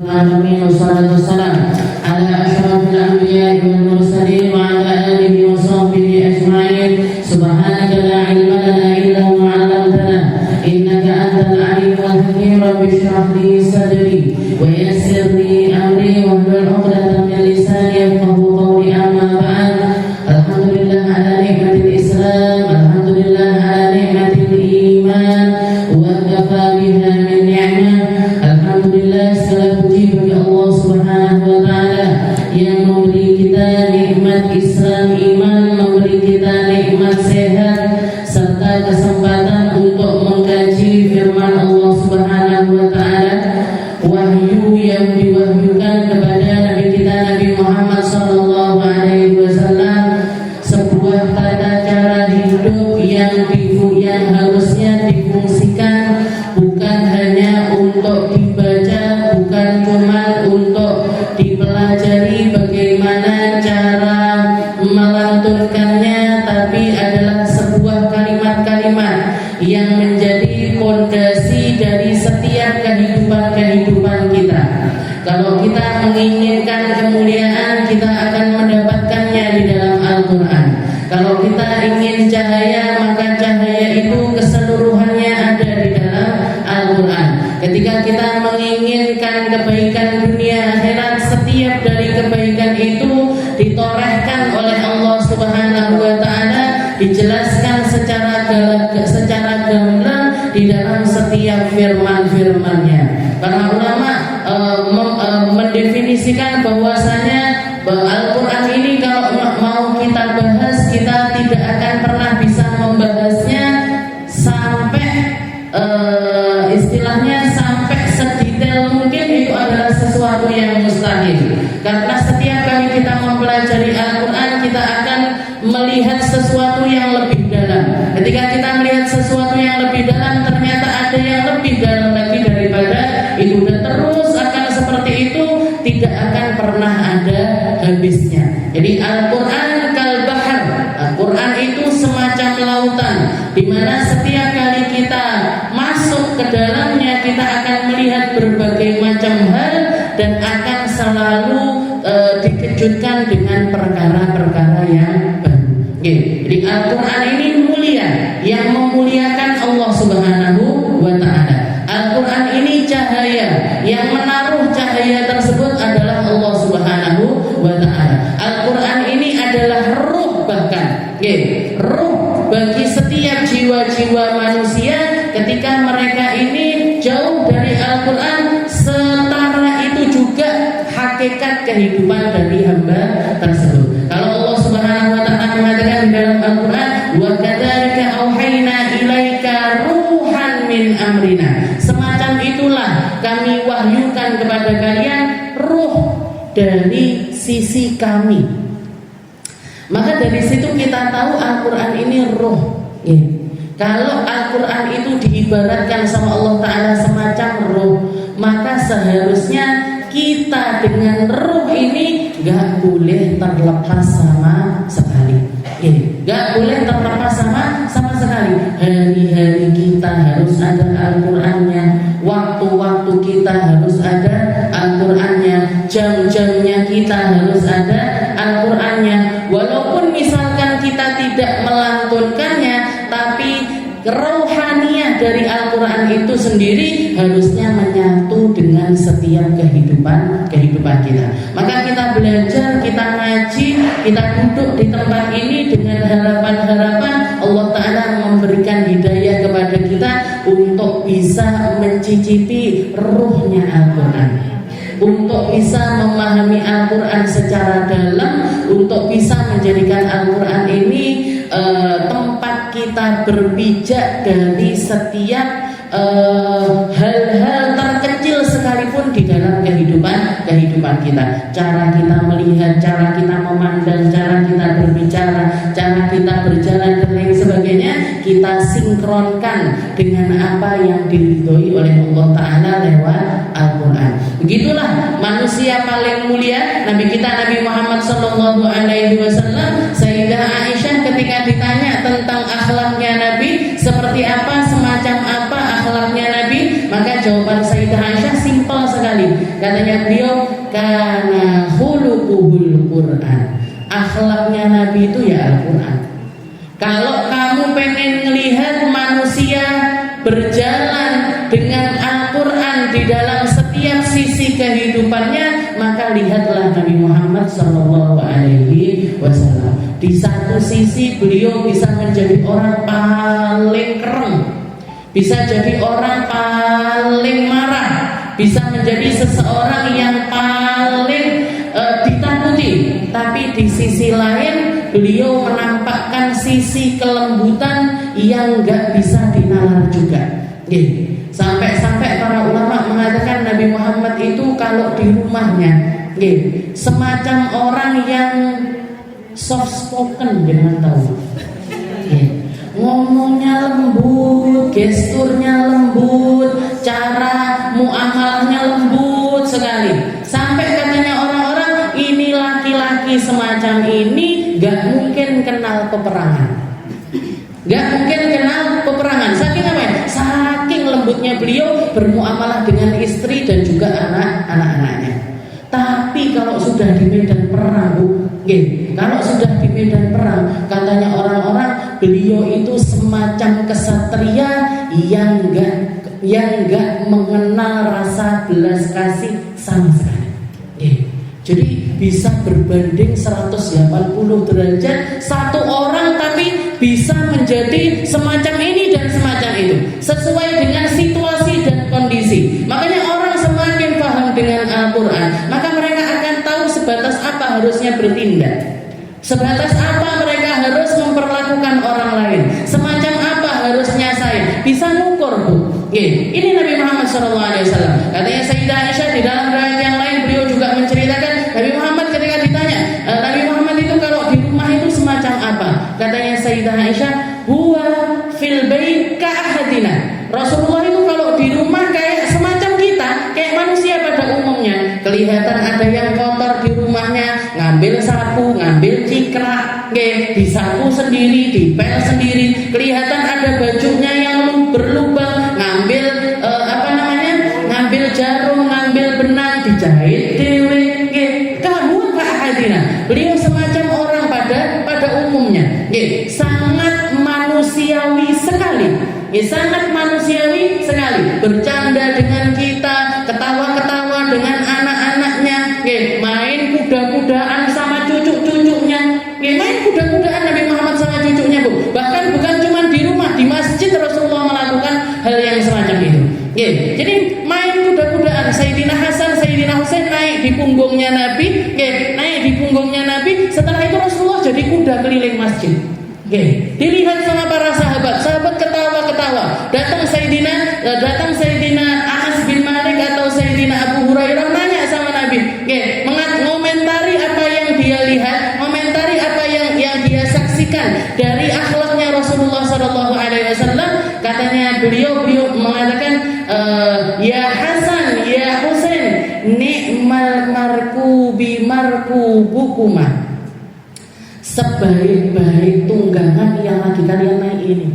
Alamin wassalatu wassalam ala asyrafil anbiya'i wal mursalin wa ala alihi wa sahbihi ajma'in. Subhanaka la ilma lana illa ma 'allamtana innaka antal alimul hakim. Rabbi shrah li sadri wa yassir li amri wahlul 'uqdatam min lisani yafqahu qawli. Amma ba'd. Alhamdulillah ala ni'matil Islam, alhamdulillah ala ni'matil iman wa kafa biha min ni'mah. Alhamdulillah segala puji bagi Allah Subhanahu wa taala yang memberi kita nikmat Islam iman, memberi kita nikmat sehat serta kesempatan untuk mengkaji firman Allah Subhanahu wa taala, wahyu yang diwahyukan kepada Nabi kita Nabi Muhammad sallallahu alaihi wasallam, sebuah tata cara hidup yang harusnya difungsikan bukan hanya untuk dibaca, bukan cuma untuk dipelajari bagaimana cara melantunkannya, tapi adalah sebuah kalimat-kalimat yang menjadi fondasi dari setiap kehidupan kita. Kalau kita menginginkan kemuliaan, kita akan mendapatkannya di dalam Al-Quran. Kalau kita ingin cahaya, maka cahaya itu keseluruhannya ada di dalam Al-Quran. Ketika kita menginginkan kebaikan dunia akhirat, setiap dari kebaikan itu ditorehkan oleh Allah Subhanahu wa taala, dijelaskan secara gamblang di dalam setiap firman-firmannya. Para ulama mendefinisikan bahwasanya Al-Quran ini kalau mau kita bahas, kita tidak akan pernah bisa membahasnya sampai istilahnya sampai sedetail mungkin. Itu adalah sesuatu yang mustahil, karena setiap kali kita mempelajari Al-Quran, kita akan melihat sesuatu yang lebih dalam. Ketika kita melihat sesuatu yang lebih dalam, ternyata ada yang lebih dalam lagi daripada itu, dan terus akan seperti itu, tidak akan pernah ada habisnya. Jadi Al-Quran kal-bahar, Al-Quran itu semacam lautan, di mana setiap kali kita masuk ke dalamnya, kita akan melihat berbagai macam hal dan akan selalu dikejutkan dengan perkara-perkara yang baru. Jadi Al-Quran ini mulia, yang memuliakan Allah Subhanahu wa ta'ala. Al-Quran ini cahaya, yang menaruh cahaya tersebut adalah Allah Subhanahu wa ta'ala. Al-Quran ini adalah ruh, bahkan ruh bagi setiap jiwa-jiwa manusia. Ketika mereka ini jauh dari Al-Quran, setara itu juga hakikat kehidupan dari hamba tersebut. Kalau Allah Subhanahu wa ta'ala mengatakan dalam Al-Quran, wa kadzalika auhayna ilaika ruhan min amrina, semacam itulah kami wahyukan kepada kalian ruh dari sisi kami. Maka dari situ kita tahu Al-Quran ini ruh. Kalau Al-Quran itu diibaratkan sama Allah Ta'ala semacam ruh, maka seharusnya kita dengan ruh ini gak boleh terlepas sama sekali. Gak boleh terlepas sama sekali. Hari-hari kita harus ada Al-Qurannya, waktu-waktu kita harus ada Al-Qurannya, jam-jamnya kita harus ada Al-Qurannya. Walaupun misalkan kita tidak melantunkannya, tapi rohaniah dari Al-Quran itu sendiri harusnya menyatu dengan setiap kehidupan kita. Maka kita belajar, kita ngaji, kita duduk di tempat ini dengan harapan-harapan Allah Ta'ala memberikan hidayah kepada kita untuk bisa mencicipi ruhnya Al-Quran, untuk bisa memahami Al-Quran secara dalam, untuk bisa menjadikan Al-Quran ini tempat kita berpijak dari setiap hal-hal terkecil sekalipun di dalam kehidupan kita. Cara kita melihat, cara kita memandang, cara kita berbicara, cara kita berjalan dan lain sebagainya, kita sinkronkan dengan apa yang diridhoi oleh Allah Ta'ala lewat Al-Quran. Begitulah manusia paling mulia, Nabi kita Nabi Muhammad sallallahu alaihi wasallam. Sayyidah Aisyah ketika ditanya tentang akhlaknya Nabi, seperti apa, semacam apa akhlaknya Nabi, maka jawaban Sayyidah Aisyah simpel sekali. Katanya beliau, kana khuluquhul Quran. Akhlaknya Nabi itu ya Al-Quran. Kalau kamu pengen melihat manusia berjalan dengan Al-Quran di dalam setiap sisi kehidupannya, maka lihatlah Nabi Muhammad SAW. Di satu sisi beliau bisa menjadi orang paling keren, bisa jadi orang paling marah, bisa menjadi seseorang yang paling ditakuti. Tapi di sisi lain beliau menampakkan sisi kelembutan yang gak bisa dinalar juga. Sampai-sampai para ulama mengatakan Nabi Muhammad itu kalau di rumahnya semacam orang yang soft spoken, jangan tahu. Ngomongnya lembut, gesturnya lembut, cara muamalahnya lembut sekali. Sampai katanya orang-orang, ini laki-laki semacam ini gak mungkin kenal peperangan. Gak mungkin kenal peperangan. Saking apa ya? Saking lembutnya beliau bermuamalah dengan istri dan juga anak-anaknya. Tapi kalau sudah di medan perang, kalau sudah di medan perang, katanya orang-orang beliau itu semacam kesatria yang enggak mengenal rasa belas kasih sama sekali. Jadi bisa berbanding 180 derajat satu orang, tapi bisa menjadi semacam ini dan semacam itu sesuai dengan situasi dan kondisi. Makanya orang semakin paham dengan Al-Quran, maka mereka akan tahu sebatas apa harusnya bertindak, sebatas apa mereka harus memperlakukan orang lain, semacam apa harusnya saya bisa ngukur, Bu. Ini Nabi Muhammad SAW. Katanya Sayyidah Aisyah di dalam riwayat yang lain, beliau juga menceritakan Nabi Muhammad ketika ditanya, Nabi Muhammad itu kalau di rumah itu semacam apa? Katanya Sayyidah Aisyah, huwa fil bait ka ahadina. Rasulullah itu kalau di rumah kayak semacam kita, kayak manusia pada umumnya. Kelihatan ada yang kotor di rumahnya, ngambil sapu, ngambil cikrak, disapu sendiri, dipel sendiri. Kelihatan ada bajunya yang berlubang, ngambil ngambil jarum, ngambil benang, dijahit dewe. Kamu ahadina. Beliau semacam orang pada umumnya. Sangat manusiawi sekali. Sangat manusiawi sekali. Bercanda dengan kita, ketawa-ketawa dengan anak-anaknya, main kuda-kudaan sama cucu-cucunya. Main kuda-kudaan Nabi Muhammad sama cucunya, Bu. Bahkan bukan cuma di rumah, di masjid Rasulullah melakukan hal yang semacam itu. Jadi main kuda-kudaan, Sayyidina Hasan, Sayyidina Husain naik di punggungnya Nabi, naik di punggungnya Nabi. Setelah itu Rasulullah jadi kuda keliling masjid. Dilihat sama para sahabat ketawa-ketawa. Datang Sayyidina Anas bin Malik atau Sayyidina Abu Hurairah nanya sama Nabi, ngomentari apa yang dia lihat, ngomentari apa yang dia saksikan dari akhlaknya Rasulullah SAW. Katanya beliau mengatakan, ya Hasan, ya Husain, ni'mal markubi markubukuma. Sebaik-baik tunggangan yang lagi kalian naik ini,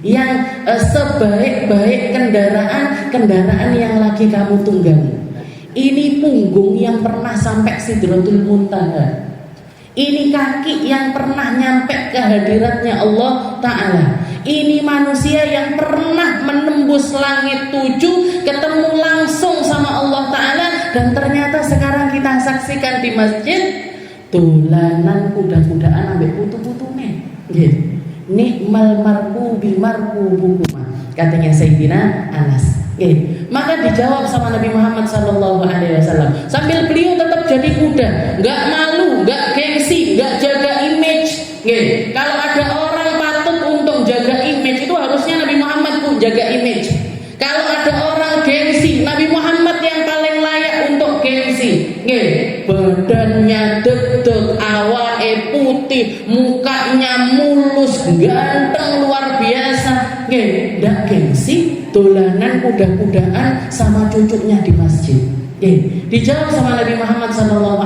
yang sebaik-baik kendaraan yang lagi kamu tunggangi. Ini punggung yang pernah sampai Sidratul Muntaha. Ini kaki yang pernah nyampe ke hadiratnya Allah Ta'ala. Ini manusia yang pernah menembus langit 7, ketemu langsung sama Allah Ta'ala. Dan ternyata sekarang kita saksikan di masjid dolanan kuda-kudaan ambek putu-putune. Nikmal markubi markubukuma, katanya Sayyidina Anas. Maka dijawab sama Nabi Muhammad SAW sambil beliau tetap jadi kuda, nggak malu, nggak gengsi, nggak jaga image. Kalau ada orang patut untuk jaga image, itu harusnya Nabi Muhammad pun jaga image. Kalau ada orang gengsi, Nabi Muhammad yang paling layak untuk gengsi. Badannya dedek, awake putih, mukanya mulus, ganteng luar biasa. Ndak gengsi, dolanan kuda-kudaan sama cucunya di masjid. Dijawab sama Nabi Muhammad SAW,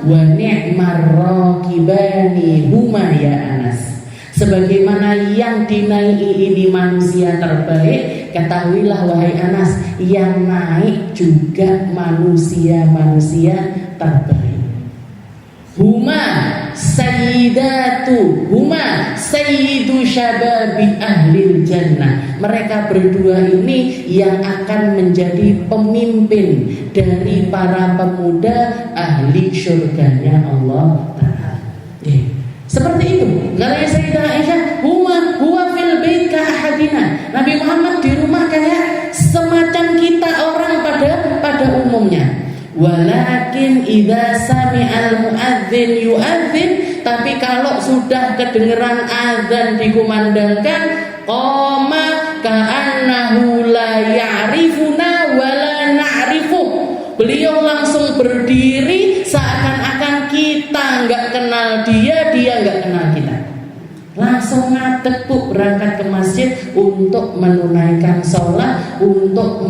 wa ni'mar raqibani huma ya Anas. Sebagaimana yang dinaiki ini manusia terbaik, ketahuilah wahai Anas, yang naik juga manusia-manusia terbaik. Huma sayyidu syababi ahlil jannah. Mereka berdua ini yang akan menjadi pemimpin dari para pemuda ahli syurganya Allah Ta'ala. Seperti itu. Katanya Sayyidah Aisyah, huwa fil bait ka ahadina. Nabi Muhammad di rumah kayak semacam kita orang pada umumnya. Walakin idza sami'al muadzin yuadzin, tapi kalau sudah kedengeran azan dikumandangkan, qama ka'annahu la ya'rifuna wa la na'rifu. Beliau langsung berdiri seakan-akan kita nggak kenal dia nggak kenal kita. Langsung ngadeg berangkat ke masjid untuk menunaikan sholat, untuk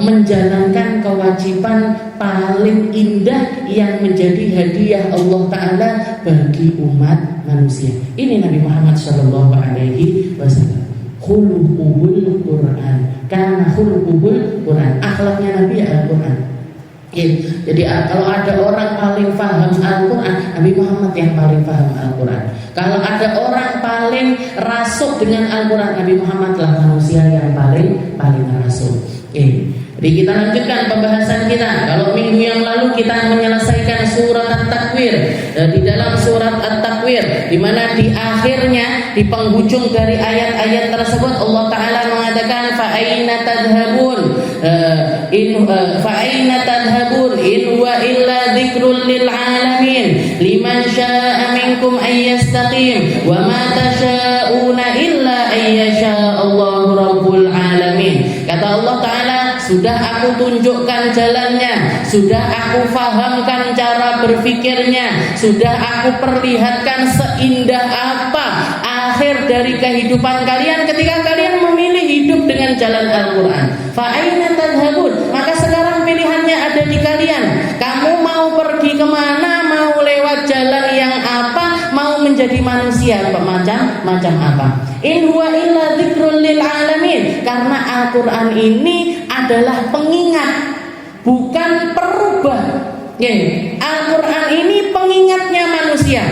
menjalankan kewajiban paling indah yang menjadi hadiah Allah Ta'ala bagi umat manusia. Ini Nabi Muhammad SAW. Khuluquhul Quran, karena khuluquhul Quran, akhlaknya Nabi Al-Quran. Jadi kalau ada orang paling paham Al-Quran, Nabi Muhammad yang paling paham Al-Quran. Kalau ada orang paling rasuk dengan Al-Quran, Nabi Muhammad lah manusia yang paling rasuk. Jadi kita lanjutkan pembahasan kita. Kalau minggu yang lalu kita menyelesaikan surat At-Takwir, di dalam surat At-Takwir, di mana di akhirnya, di penghujung dari ayat-ayat tersebut Allah Ta'ala mengatakan fa'aina tadhabun, fa'aina tadhabun in wa illa dzikrul lil alamin liman syaa'a minkum ayyastaqim wa ma tasyauna illa ayyasha Allahu rabbul alamin. Kata Allah Ta'ala, sudah aku tunjukkan jalannya, sudah aku fahamkan cara berpikirnya, sudah aku perlihatkan seindah apa akhir dari kehidupan kalian ketika kalian memilih hidup dengan jalan Al-Quran. Fa'aina tadhabun, maka sekarang pilihannya ada di kalian. Kamu mau pergi kemana, mau lewat jalan yang apa, mau menjadi manusia macam apa. In huwa illa dzikrul lil alamin, karena Al-Quran ini adalah pengingat, bukan perubah. Al-Quran ini pengingatnya manusia.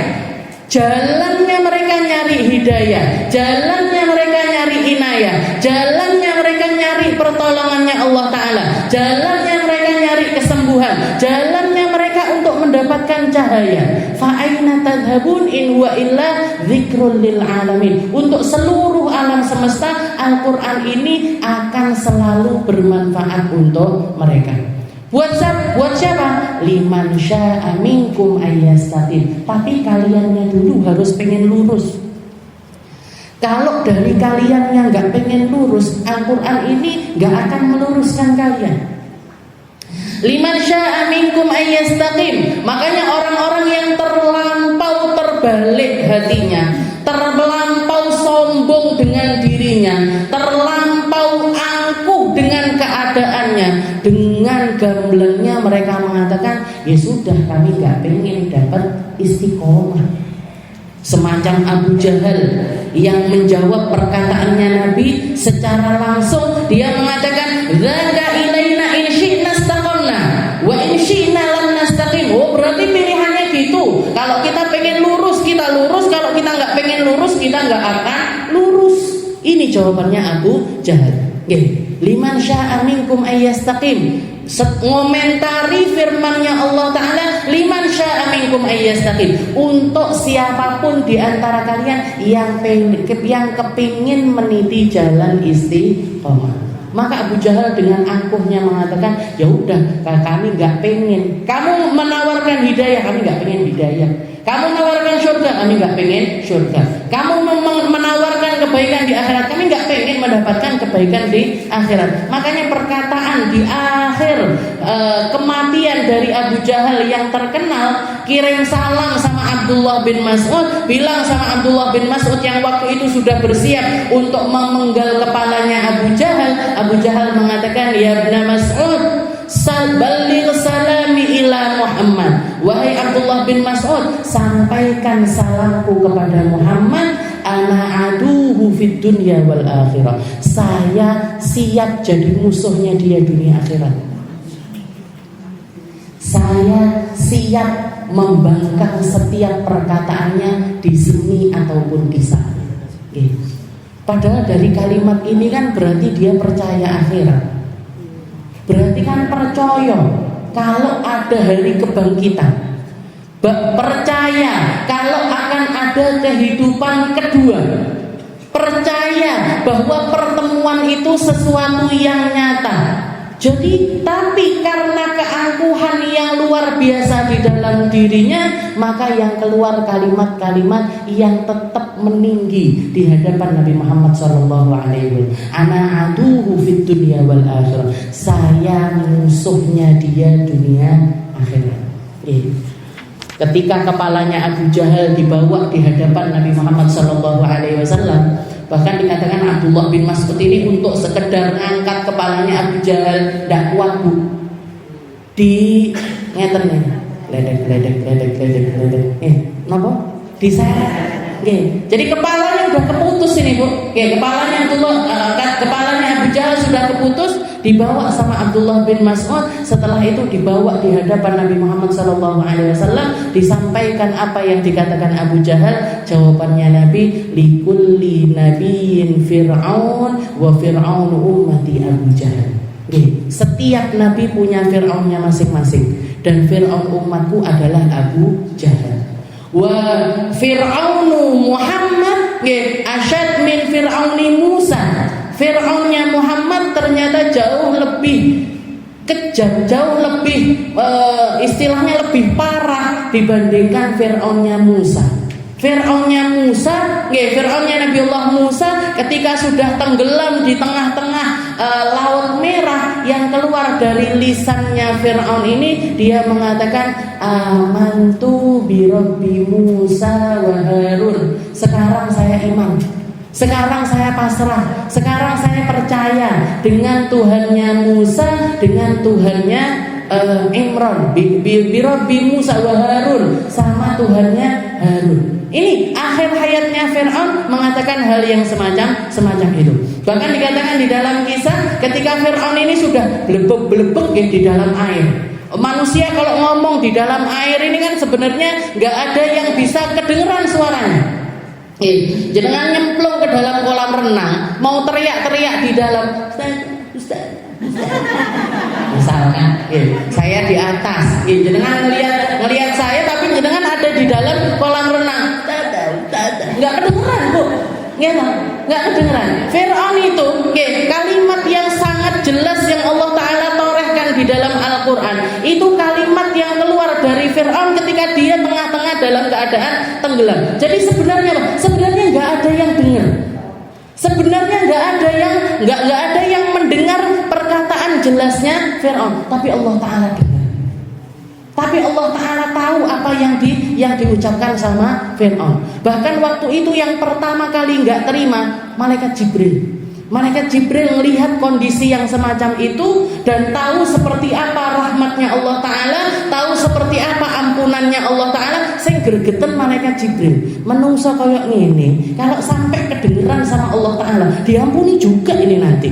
Jalannya mereka nyari hidayah, jalannya mereka nyari inayah, jalannya mereka nyari pertolongannya Allah Ta'ala, jalannya mereka nyari kesembuhan, jalannya mereka untuk mendapatkan cahaya. Fa'aina tadhabun in huwa illa dzikrul lil alamin. Untuk seluruh alam semesta, Al-Quran ini akan selalu bermanfaat untuk mereka. Buat siapa? Liman sya'a minkum ayyastaqim. Tapi kaliannya dulu harus pengen lurus. Kalau dari kalian yang gak pengen lurus, Al-Quran ini gak akan meluruskan kalian. Liman sya'a minkum ayyastaqim. Makanya orang-orang yang terlampau terbalik hatinya, terlampau sombong dengan dirinya, terlampau angkuh dengan keadaannya, dengan gamblangnya mereka mengatakan, ya sudah, kami gak pengen dapat istiqomah. Semacam Abu Jahal yang menjawab perkataannya Nabi secara langsung, dia mengatakan, "Dzaka ilaina in syi'na istaqamna wa in syi'na lam nastaqim." Oh, berarti pilihannya gitu. Kalau kita pengen lurus, kita lurus. Kalau kita nggak pengen lurus, kita nggak akan lurus. Ini jawabannya Abu Jahal. Liman sya'a minkum ayyastaqim. Ngomentari firmannya Allah Ta'ala, liman sya'a minkum ayyastaqim. Untuk siapapun di antara kalian yang kepingin meniti jalan istiqomah. Maka Abu Jahal dengan angkuhnya mengatakan, ya udah, kami nggak pengen. Kamu menawarkan hidayah, kami nggak pengen hidayah. Kamu menawarkan surga, kami nggak pengen surga. Kamu menawarkan kebaikan di akhirat, kami nggak pengen mendapatkan kebaikan di akhirat. Makanya perkataan di akhir kematian dari Abu Jahal yang terkenal, kirim salam sama Abdullah bin Mas'ud, bilang sama Abdullah bin Mas'ud yang waktu itu sudah bersiap untuk memenggal kepalanya Abu Jahal. Abu Jahal mengatakan, ya Ibn Mas'ud, balligh salami ila Muhammad. Wahai Abdullah bin Mas'ud, sampaikan salamku kepada Muhammad. ana aduhu fid dunya wal akhirah. Saya siap jadi musuhnya dia dunia akhirat. Saya siap membangkang setiap perkataannya di sini ataupun di sana. Padahal dari kalimat ini kan berarti dia percaya akhirat. Berarti kan percaya kalau ada hari kebangkitan. Percaya kalau akan ada kehidupan kedua. Percaya bahwa pertemuan itu sesuatu yang nyata. Jadi, tapi karena keangkuhan yang luar biasa di dalam dirinya, maka yang keluar kalimat-kalimat yang tetap meninggi di hadapan Nabi Muhammad SAW. Ana aduhu fid dunya wal akhirah. Saya musuhnya dia dunia akhirat. Ketika kepalanya Abu Jahal dibawa di hadapan Nabi Muhammad SAW, bahkan dikatakan Abdullah bin Mas'ud ini untuk sekedar ngangkat kepalanya Abu Jahal tidak kuat, Bu. Di ngeternya, ledek. Napa? Diseret. Jadi kepalanya udah keputus ini, Bu. Kepalanya Abu Jahal sudah keputus, dibawa sama Abdullah bin Mas'ud. Setelah itu dibawa di hadapan Nabi Muhammad SAW, disampaikan apa yang dikatakan Abu Jahal. Jawabannya Nabi, likulli nabiyyin fir'aun wa fir'aun ummati Abu Jahal. Setiap nabi punya fir'aunnya masing-masing, dan fir'aun umatku adalah Abu Jahal. Wa fir'aunu Muhammad asyad min fir'auni Musa. Fir'aunnya Muhammad ternyata jauh lebih kejam, jauh lebih istilahnya lebih parah dibandingkan Fir'aunnya Musa. Fir'aunnya Nabiullah Musa ketika sudah tenggelam di tengah-tengah Laut Merah, yang keluar dari lisannya Fir'aun ini, dia mengatakan amantu bi rabbi Musa wa Harun. Sekarang saya iman, sekarang saya pasrah, sekarang saya percaya dengan Tuhannya Musa, dengan Tuhannya Imran, bi rabbi Musa wa Harun, sama Tuhannya Harun. Ini akhir hayatnya Fir'aun mengatakan hal yang semacam itu. Bahkan dikatakan di dalam kisah ketika Fir'aun ini sudah belebek di dalam air. Manusia kalau ngomong di dalam air ini kan sebenarnya nggak ada yang bisa kedengeran suaranya. Jangan nyemplung ke dalam kolam renang, mau teriak-teriak di dalam Ustaz. Misalkan, saya di atas, jangan ngelihat saya, tapi jangan ada di dalam kolam renang, nggak kedengeran, Bu. Nggak kedengeran. Fir'aun itu, kalimat yang sangat jelas yang Allah Ta'ala torehkan di dalam Al-Quran, itu kalimat yang keluar dari Fir'aun ketika dia tengah-tengah dalam keadaan tenggelam. Jadi sebenarnya nggak ada yang dengar. Sebenarnya nggak ada yang mendengar perkataan jelasnya Fir'aun, tapi Allah Ta'ala dengar. Tapi Allah Ta'ala tahu apa yang diucapkan sama Fir'aun. Bahkan waktu itu yang pertama kali nggak terima Malaikat Jibril. Malaikat Jibril melihat kondisi yang semacam itu dan tahu seperti apa rahmatnya Allah Ta'ala, tahu seperti apa ampunannya Allah Ta'ala. Sing gregeten Malaikat Jibril, menungso koyok ngene, kalau sampai kedengeran sama Allah Ta'ala, diampuni juga ini nanti.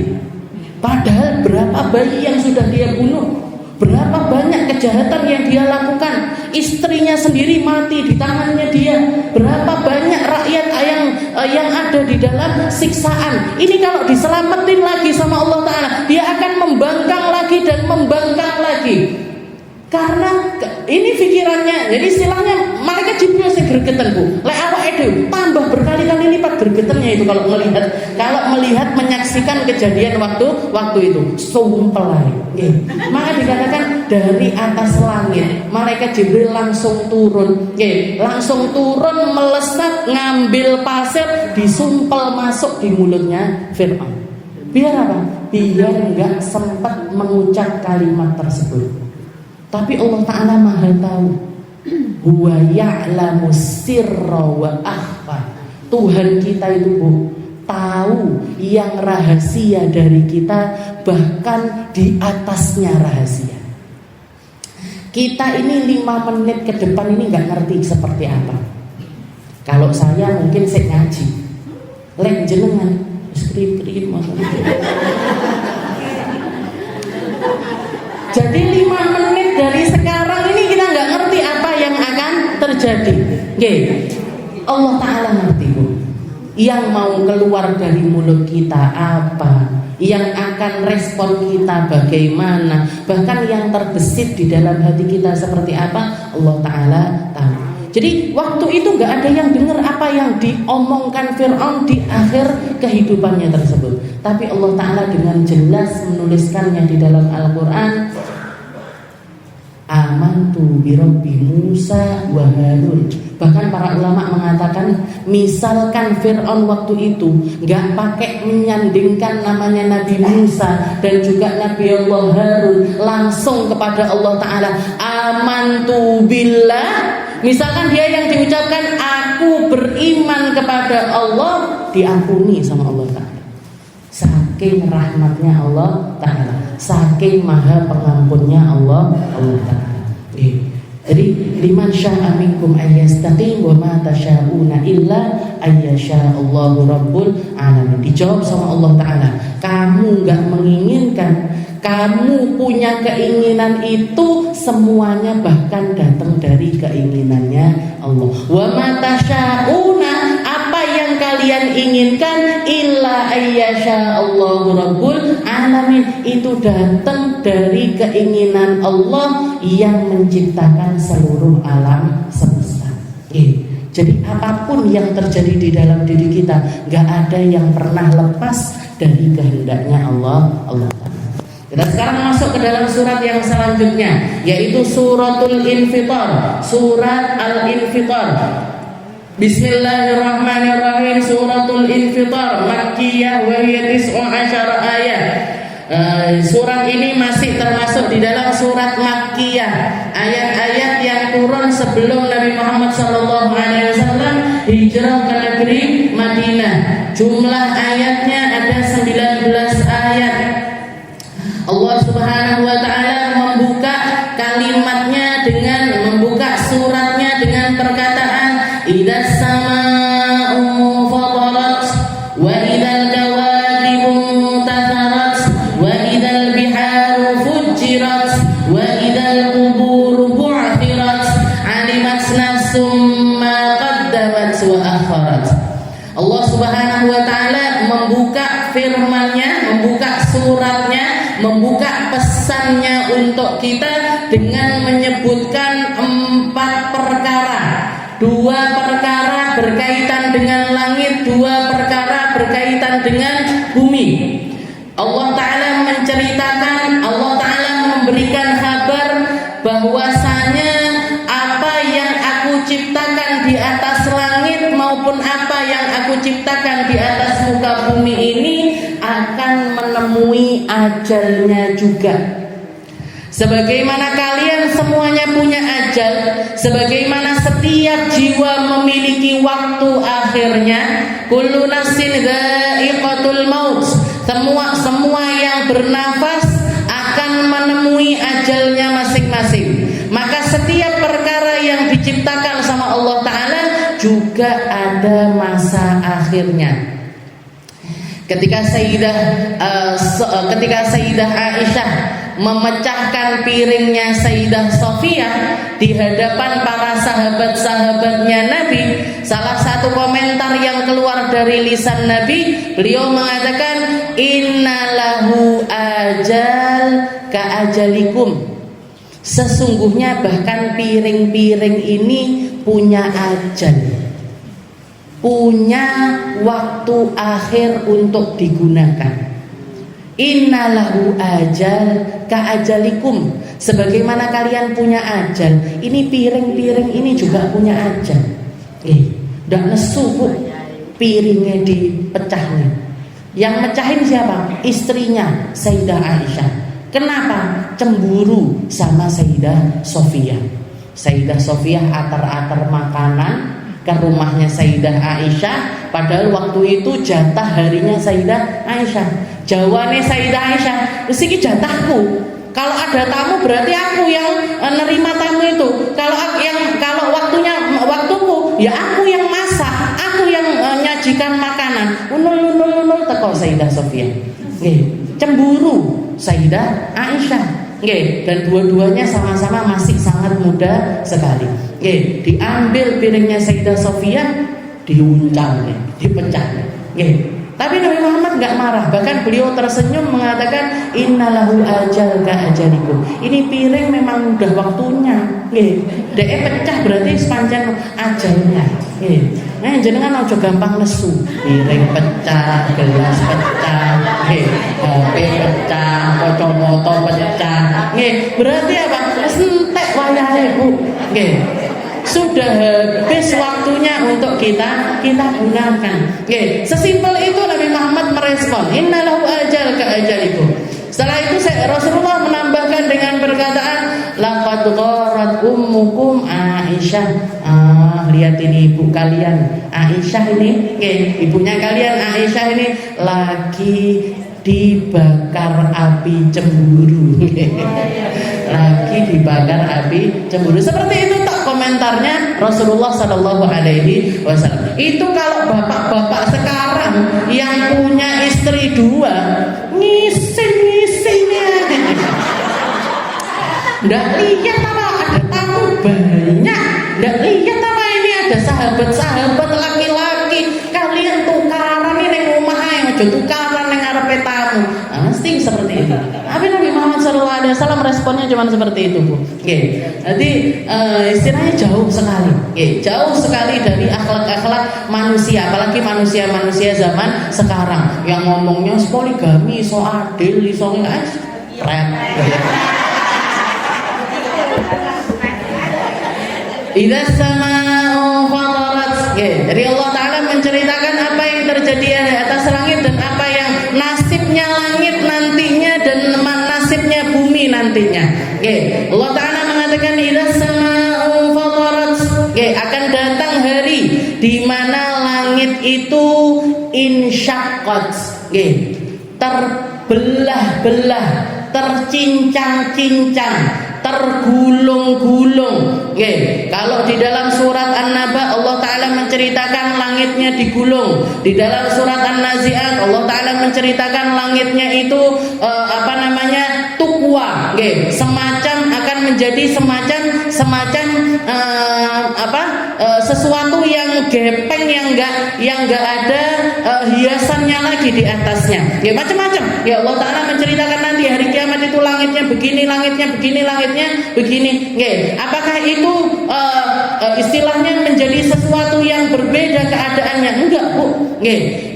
Padahal berapa bayi yang sudah dia bunuh, berapa banyak kejahatan yang dia lakukan, istrinya sendiri mati di tangannya dia, berapa banyak rakyat yang ada di dalam siksaan. Ini kalau diselamatin lagi sama Allah Ta'ala, dia akan membangkang lagi dan membangkang lagi. Karena ini pikirannya, jadi istilahnya malaikat Jibril sing gregeten, Bu. Lek awake dhewe tambah berkali-kali lipat gregetennya itu kalau melihat menyaksikan kejadian waktu itu. Sumpel ae. Maka dikatakan dari atas langit malaikat Jibril langsung turun. Langsung turun melesat ngambil pasir, disumpel masuk di mulutnya Fir'aun. Biar apa? Biar enggak sempat mengucap kalimat tersebut. Tapi Allah Ta'ala Maha tahu. Huwa ya'lamu sirra wa akhfa. Tuhan kita itu, Bu, tahu yang rahasia dari kita, bahkan di atasnya rahasia. Kita ini 5 menit ke depan ini gak ngerti seperti apa. Kalau saya mungkin saya ngaji, Lek jenengan skrip-skrip. Jadi 5 menit dari sekarang ini kita nggak ngerti apa yang akan terjadi. Oke, Allah Ta'ala ngerti, Bu. Yang mau keluar dari mulut kita apa, yang akan respon kita bagaimana, bahkan yang terbesit di dalam hati kita seperti apa, Allah Ta'ala tahu. Jadi waktu itu gak ada yang dengar apa yang diomongkan Fir'aun di akhir kehidupannya tersebut. Tapi Allah Ta'ala dengan jelas menuliskannya di dalam Al-Quran. Amantu birabbi Musa wa Harun. Bahkan para ulama mengatakan, misalkan Fir'aun waktu itu gak pakai menyandingkan namanya Nabi Musa dan juga Nabi Allah Harun langsung kepada Allah Ta'ala, amantu billah. Misalkan dia yang diucapkan aku beriman kepada Allah, diampuni sama Allah Ta'ala. Saking rahmatnya Allah Ta'ala, saking maha pengampunnya Allah Ta'ala. Jadi liman syaa minkum ayyastaqim wa ma tasyauna illa ayyasha'allahu rabbul alamin. Dijawab sama Allah Ta'ala, kamu gak menginginkan, kamu punya keinginan itu semuanya bahkan datang dari keinginannya Allah. Wa ma tasyauna, apa yang kalian inginkan, illa ayyasha'allahu rabbul alamin, itu datang dari keinginan Allah yang menciptakan seluruh alam semesta. Jadi apapun yang terjadi di dalam diri kita, gak ada yang pernah lepas dari kehendaknya Allah Ta'ala. Kita sekarang masuk ke dalam surat yang selanjutnya, yaitu suratul Infitar, surat Al-Infitar. Bismillahirrahmanirrahim. Suratul Infitar Makkiyah wa hiya 19 ayat. Surat ini masih termasuk di dalam surat Makkiyah, ayat-ayat yang turun sebelum Nabi Muhammad SAW hijrah ke negeri Madinah. Jumlah ayatnya ada 19 ayat. Allah Subhanahu wa Ta'ala membuka kalimatnya dengan membuka suratnya dengan perkataan idzas samaa'u fatarat wa idzal kawakibu muntatharat wa idzal biharu fujirat wa idzal quburu bu'thirat alimat nafsum ma qaddamat wa akharat. Allah Subhanahu wa Ta'ala membuka firman-Nya, membuka suratnya, membuka pesannya untuk kita dengan menyebutkan 4 perkara. 2 perkara berkaitan dengan langit, 2 perkara berkaitan dengan bumi. Allah Ta'ala menceritakan, Allah Ta'ala memberikan kabar bahwasanya apa yang aku ciptakan di atas langit maupun apa yang aku ciptakan di atas muka bumi ini akan menemui ajalnya juga. Sebagaimana kalian semuanya punya ajal, sebagaimana setiap jiwa memiliki waktu akhirnya, kullu nafsin dha'iqatul maut, semua yang bernafas akan menemui ajalnya masing-masing. Maka setiap perkara yang diciptakan sama Allah Ta'ala juga ada masa akhirnya. Ketika Sayyidah Aisyah memecahkan piringnya Sayyidah Sofia di hadapan para sahabat-sahabatnya Nabi, salah satu komentar yang keluar dari lisan Nabi, beliau mengatakan innalahu ajal ka'ajalikum. Sesungguhnya bahkan piring-piring ini punya ajal, punya waktu akhir untuk digunakan. Innalahu ajal ka'ajalikum. Sebagaimana kalian punya ajal, ini piring-piring ini juga punya ajal. Ndak nesu Bu, piringnya dipecah nih. Yang mecahin siapa? Istrinya Sayyidah Aisyah. Kenapa? Cemburu sama Sayyidah Sofia. Sayyidah Sofia atar-atar makanan ke rumahnya Sayyidah Aisyah, padahal waktu itu jatah harinya Sayyidah Aisyah. Jawabannya Sayyidah Aisyah, "Iki jatahku. Kalau ada tamu berarti aku yang nerima tamu itu. Kalau waktuku, ya aku yang masak, aku yang nyajikan makanan. Sayyidah Sofia. Cemburu Sayyidah Aisyah. Dan dua-duanya sama-sama masih sangat muda sekali. Diambil piringnya Sayyidah Sofia, diuncang, dipecah. Tapi Nabi Muhammad nggak marah, bahkan beliau tersenyum mengatakan innalahu ajal ka ajalikum. Ini piring memang udah waktunya. Dek pecah berarti sepanjang ajalnya. Jenengan ojo gampang nesu. Piring pecah, gelas pecah, HP pecah, kacamata pecah. Berarti apa? Entek wayahe, Bu. Sudah habis waktunya untuk kita gunakan. Sesimpel itu Nabi Muhammad merespon innalahu ajal ka ajalikum. Setelah itu Rasulullah menambahkan dengan perkataan laqad gharat ummukum Aisyah. Lihat ini ibu kalian Aisyah ini, ibunya kalian Aisyah ini lagi dibakar api cemburu. Lagi dibakar api cemburu. Seperti itu tak komentarnya Rasulullah Sallallahu Alaihi Wasallam. Itu kalau bapak-bapak sekarang yang punya istri dua, ngisi-ngisinya. Nggak lihat apa ada tamu banyak. Nggak lihat apa ini ada sahabat-sahabat laki-laki. Kalian tukaran ini rumah yang aja tukaran yang ngarepe tamu. Mesti seperti itu. Tapi Nabi Muhammad SAW responnya cuma seperti itu, Bu. Jadi istilahnya jauh sekali. Jauh sekali dari akhlak-akhlak manusia, apalagi manusia-manusia zaman sekarang yang ngomongnya poligami, so adil, so enggak keren. Idza sama'u fatarat. Jadi Allah Ta'ala menceritakan apa yang terjadi di atas langit dan apa yang nasibnya langit nantinya dan nasibnya bumi nantinya. Allah Ta'ala mengatakan idza sama'u fatarat. Akan datang hari di mana langit itu insyaqqat. Terbelah-belah, tercincang-cincang, tergulung-gulung. Kalau di dalam surat An-Naba Allah Ta'ala menceritakan langitnya digulung. Di dalam surat An-Nazi'at Allah Ta'ala menceritakan langitnya itu tukwa. Semacam akan menjadi semacam sesuatu yang gepeng, yang enggak ada hiasannya lagi di atasnya. Macam-macam. Allah Ta'ala menceritakan nanti hari kiamat itu langitnya begini, langitnya begini, langitnya begini. Apakah itu istilahnya menjadi sesuatu yang berbeda keadaannya? Enggak, Bu.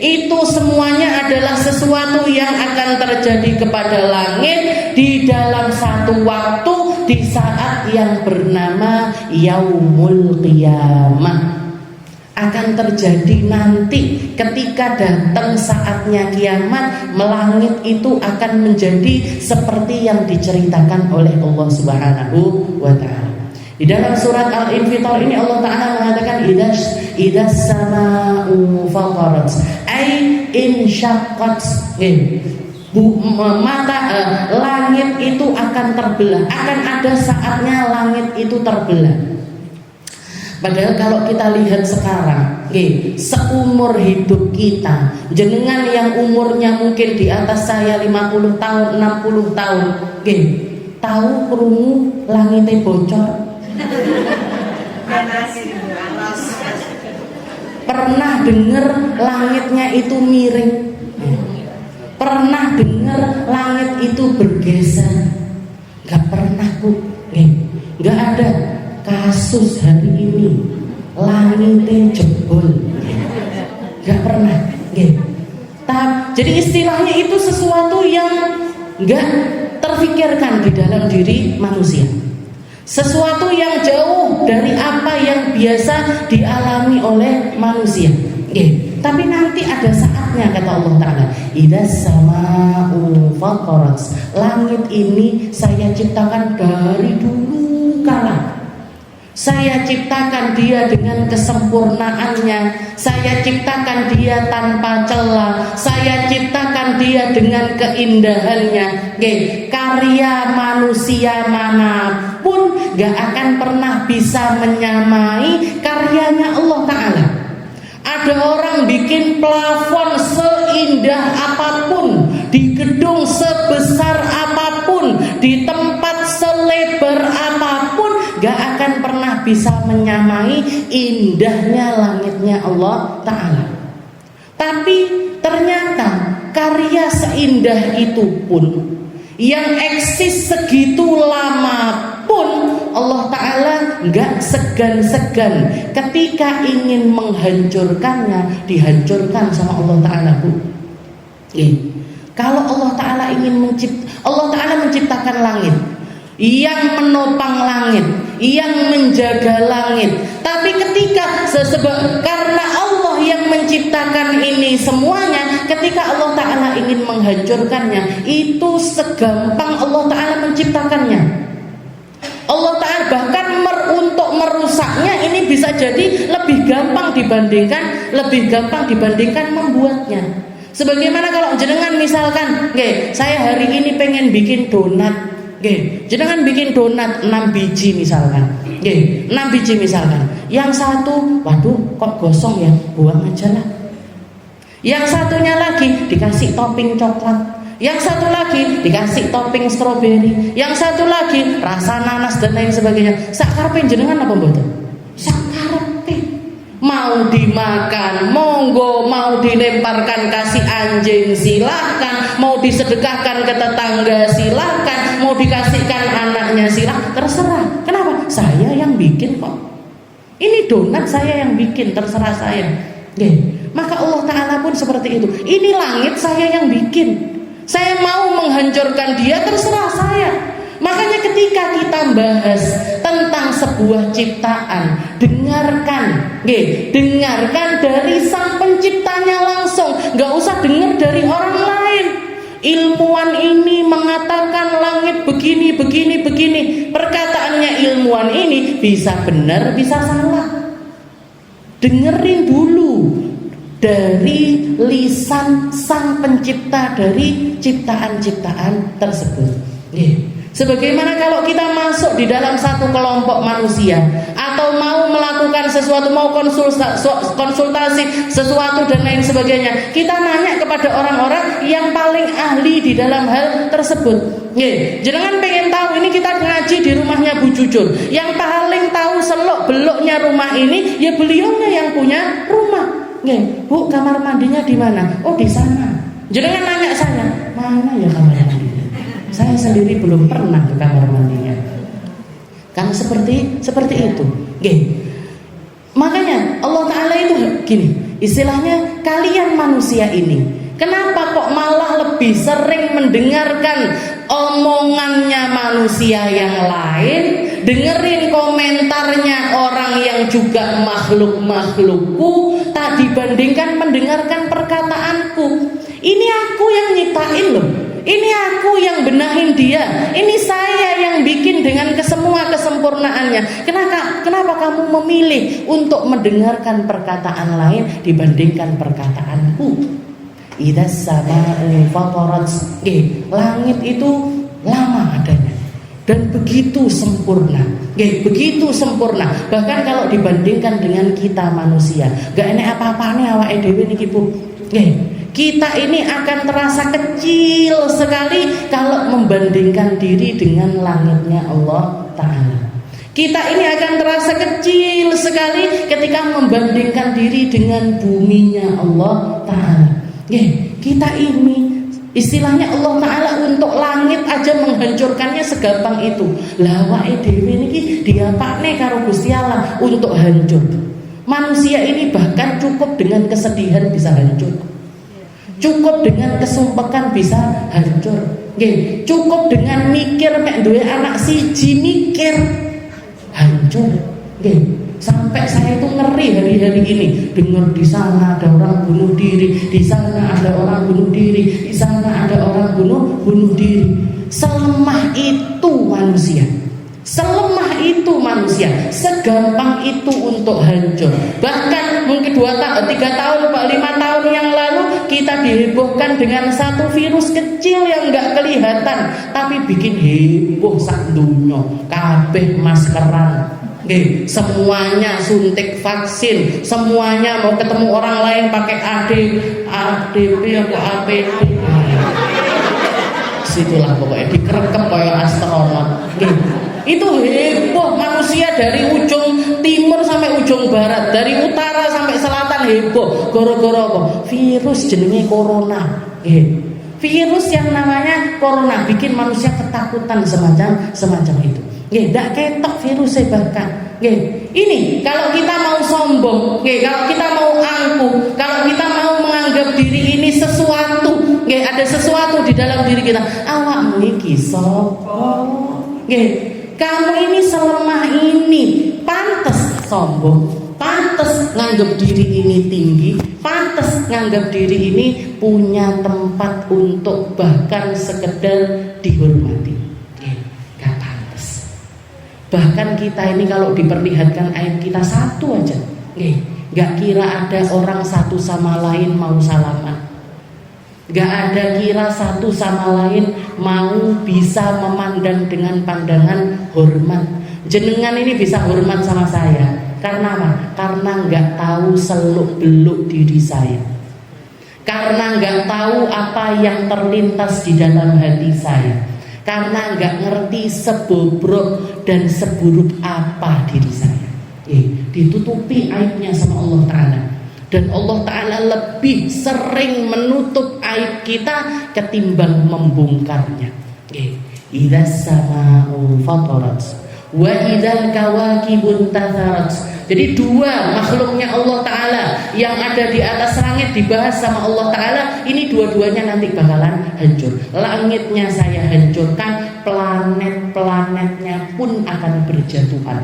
Itu semuanya adalah sesuatu yang akan terjadi kepada langit di dalam satu waktu, di saat yang bernama Yaumul Qiyamah. Akan terjadi nanti ketika datang saatnya kiamat, langit itu akan menjadi seperti yang diceritakan oleh Allah Subhanahu wa Ta'ala. Di dalam surat Al-Infitar ini Allah Ta'ala mengatakan idas sama'u fatarat ay insyaqqat. Langit itu akan terbelah. Akan ada saatnya langit itu terbelah. Padahal kalau kita lihat sekarang, seumur hidup kita, jenengan yang umurnya mungkin di atas saya 50 tahun, 60 tahun, tahu krungu langitnya bocor? Pernah dengar langitnya itu miring? Pernah dengar langit itu bergeser? Gak pernah, Bu. Gak ada kasus hari ini langitnya jebol. Gak pernah. Jadi istilahnya itu sesuatu yang gak terfikirkan di dalam diri manusia, sesuatu yang jauh dari apa yang biasa dialami oleh manusia. Tapi nanti ada saatnya, kata Allah Ta'ala, idas sama'u fatarat. Langit ini saya ciptakan dari dulu kala. Saya ciptakan dia dengan kesempurnaannya. Saya ciptakan dia tanpa celah. Saya ciptakan dia dengan keindahannya. Karya manusia manapun gak akan pernah bisa menyamai karyanya Allah Ta'ala. Ada orang bikin plafon seindah apapun, di gedung sebesar apapun, di tempat selebar apapun, gak akan pernah bisa menyamai indahnya langitnya Allah Ta'ala. Tapi ternyata karya seindah itu pun, yang eksis segitu lama pun, Allah Ta'ala gak segan-segan ketika ingin menghancurkannya, dihancurkan sama Allah Ta'ala, Bu. Kalau Allah Ta'ala Allah Ta'ala menciptakan langit, yang menopang langit, yang menjaga langit. Tapi ketika karena Allah yang menciptakan ini semuanya, ketika Allah Ta'ala ingin menghancurkannya, itu segampang Allah Ta'ala menciptakannya. Allah Ta'ala bahkan untuk merusaknya ini bisa jadi lebih gampang dibandingkan membuatnya. Sebagaimana kalau jenengan misalkan, saya hari ini pengen bikin donat, jenengan bikin donat 6 biji misalkan, 6 biji misalkan. Yang satu, waduh kok gosong ya, buang aja lah. Yang satunya lagi dikasih topping coklat, yang satu lagi dikasih topping stroberi, yang satu lagi rasa nanas dan lain sebagainya. Sakarepe jenengan apa mboten? Sakarepe. Mau dimakan monggo, mau dilemparkan kasih anjing silahkan, mau disedekahkan ke tetangga silahkan, mau dikasihkan anaknya silahkan, terserah. Kenapa? Saya yang bikin kok. Ini donat saya yang bikin, terserah saya. Maka Allah Ta'ala pun seperti itu. Ini langit saya yang bikin. Saya mau menghancurkan dia, terserah saya. Makanya ketika kita bahas tentang sebuah ciptaan, dengarkan dari sang penciptanya langsung, gak usah dengar dari orang lain. Ilmuwan ini mengatakan langit begini. Perkataannya ilmuwan ini bisa benar, bisa salah. Dengerin dulu dari lisan sang pencipta dari ciptaan-ciptaan tersebut. Sebagaimana kalau kita masuk di dalam satu kelompok manusia, atau mau melakukan sesuatu, mau konsultasi sesuatu dan lain sebagainya, kita nanya kepada orang-orang yang paling ahli di dalam hal tersebut. Jangan pengen tahu, ini kita ngaji di rumahnya Bu Jujur, yang paling tahu selok beloknya rumah ini ya beliaunya yang punya rumah. Bu, kamar mandinya di mana? Oh, di sana. Jangan nanya saya, mana ya kamar mandinya? Saya sendiri belum pernah ke kamar mandinya. Kan seperti itu. Makanya Allah Ta'ala itu gini, istilahnya kalian manusia ini, kenapa kok malah lebih sering mendengarkan omongannya manusia yang lain, dengerin komentarnya orang yang juga makhluk-makhlukku, tak dibandingkan mendengarkan perkataanku. Ini aku yang nyiptain loh, ini aku yang benahin dia, ini saya yang bikin dengan semua kesempurnaannya. Kenapa kamu memilih untuk mendengarkan perkataan lain dibandingkan perkataanku? Idas sama fatorat, langit itu lama adanya dan begitu sempurna, begitu sempurna. Bahkan kalau dibandingkan dengan kita manusia, gak enak apa-apanya awake dhewe niki Bu. Kita ini akan terasa kecil sekali kalau membandingkan diri dengan langitnya Allah Ta'ala. Kita ini akan terasa kecil sekali ketika membandingkan diri dengan buminya Allah Ta'ala. Kita ini istilahnya Allah Ta'ala untuk langit aja menghancurkannya segampang itu. Lah awake dhewe niki diapakne karo Gusti Allah untuk hancur. Manusia ini bahkan cukup dengan kesedihan bisa hancur. Cukup dengan kesumpekan bisa hancur. Cukup dengan mikir mek duwe anak siji mikir hancur. Sampai saya itu ngeri hari-hari ini dengar di sana ada orang bunuh diri, di sana ada orang bunuh diri, di sana ada orang bunuh diri. Selemah itu manusia. Selemah itu manusia, segampang itu untuk hancur. Bahkan mungkin 3 tahun, 5 tahun yang lalu kita dihebohkan dengan satu virus kecil yang gak kelihatan, tapi bikin heboh sak dunya, kabeh maskeran. semuanya suntik vaksin, semuanya mau ketemu orang lain pakai ADP atau APD. Situlah pokoknya dikerekep kayak astronot. Itu heboh, manusia dari ujung timur sampai ujung barat, dari utara sampai selatan heboh. Gara-gara apa? Virus jenenge corona. Virus yang namanya corona bikin manusia ketakutan semacam itu. Nggak ketok virusnya bahkan. Ini kalau kita mau sombong, kalau kita mau angkuh, kalau kita mau menganggap diri ini sesuatu, ada sesuatu di dalam diri kita. Awak iki sapa? Kamu ini selemah ini, pantas sombong, pantas nganggap diri ini tinggi, pantas nganggap diri ini punya tempat untuk bahkan sekedar dihormati. Gak pantas. Bahkan kita ini kalau diperlihatkan aib kita satu aja, gak kira ada orang satu sama lain mau salaman. Gak ada kira satu sama lain mau bisa memandang dengan pandangan hormat. Jenengan ini bisa hormat sama saya karena apa? Karena gak tahu seluk beluk diri saya, karena gak tahu apa yang terlintas di dalam hati saya, karena gak ngerti sebobrok dan seburuk apa diri saya. Ditutupi aibnya sama Allah Ta'ala. Dan Allah Ta'ala lebih sering menutup aib kita ketimbang membongkarnya. Idza sama'u fatarat wa idzal kawakibun tatharat. Jadi dua makhluknya Allah Ta'ala yang ada di atas langit dibahas sama Allah Ta'ala. Ini dua-duanya nanti bakalan hancur. Langitnya saya hancurkan, planet-planetnya pun akan berjatuhan.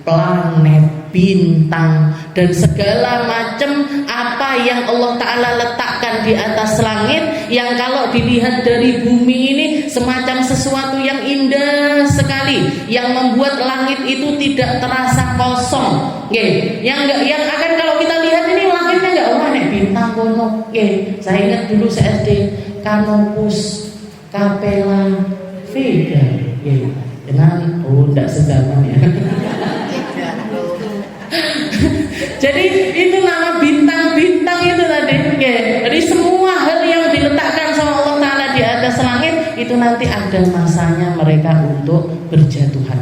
Planet, bintang, dan segala macam apa yang Allah Ta'ala letakkan di atas langit, yang kalau dilihat dari bumi ini semacam sesuatu yang indah sekali, yang membuat langit itu tidak terasa kosong. Yang akan kalau kita lihat ini langitnya nggak nek bintang kono. Saya ingat dulu SD Canopus Capella Vega. Dengan enggak sejaman ya. Jadi itu nama bintang-bintang itu tadi. Jadi semua hal yang diletakkan sama Allah Ta'ala di atas langit itu nanti ada masanya mereka untuk berjatuhan,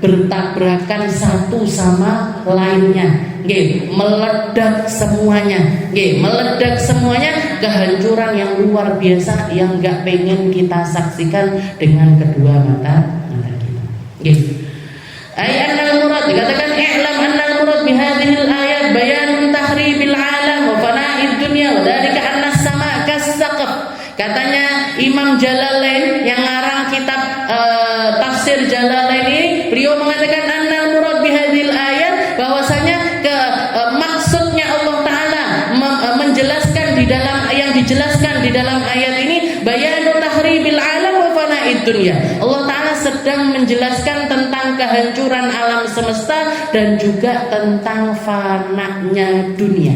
bertabrakan satu sama lainnya, meledak semuanya, kehancuran yang luar biasa yang nggak pengen kita saksikan dengan kedua mata kita. Ayat al-murad dikatakan i'lam annal murad bihadhil ayat bayanun tahribil alam wa fana'id dunya wa dzalika anna as-sama kas-saqaf. Katanya Imam Jalalain yang ngarang kitab tafsir Jalalain ini, beliau mengatakan annal murad bihadhil ayat, bahwasanya maksudnya Allah Ta'ala menjelaskan di dalam yang dijelaskan di dalam ayat ini bayanun tahribil alam wa fana'id dunya. Allah Ta'ala sedang menjelaskan tentang kehancuran alam semesta dan juga tentang fananya dunia.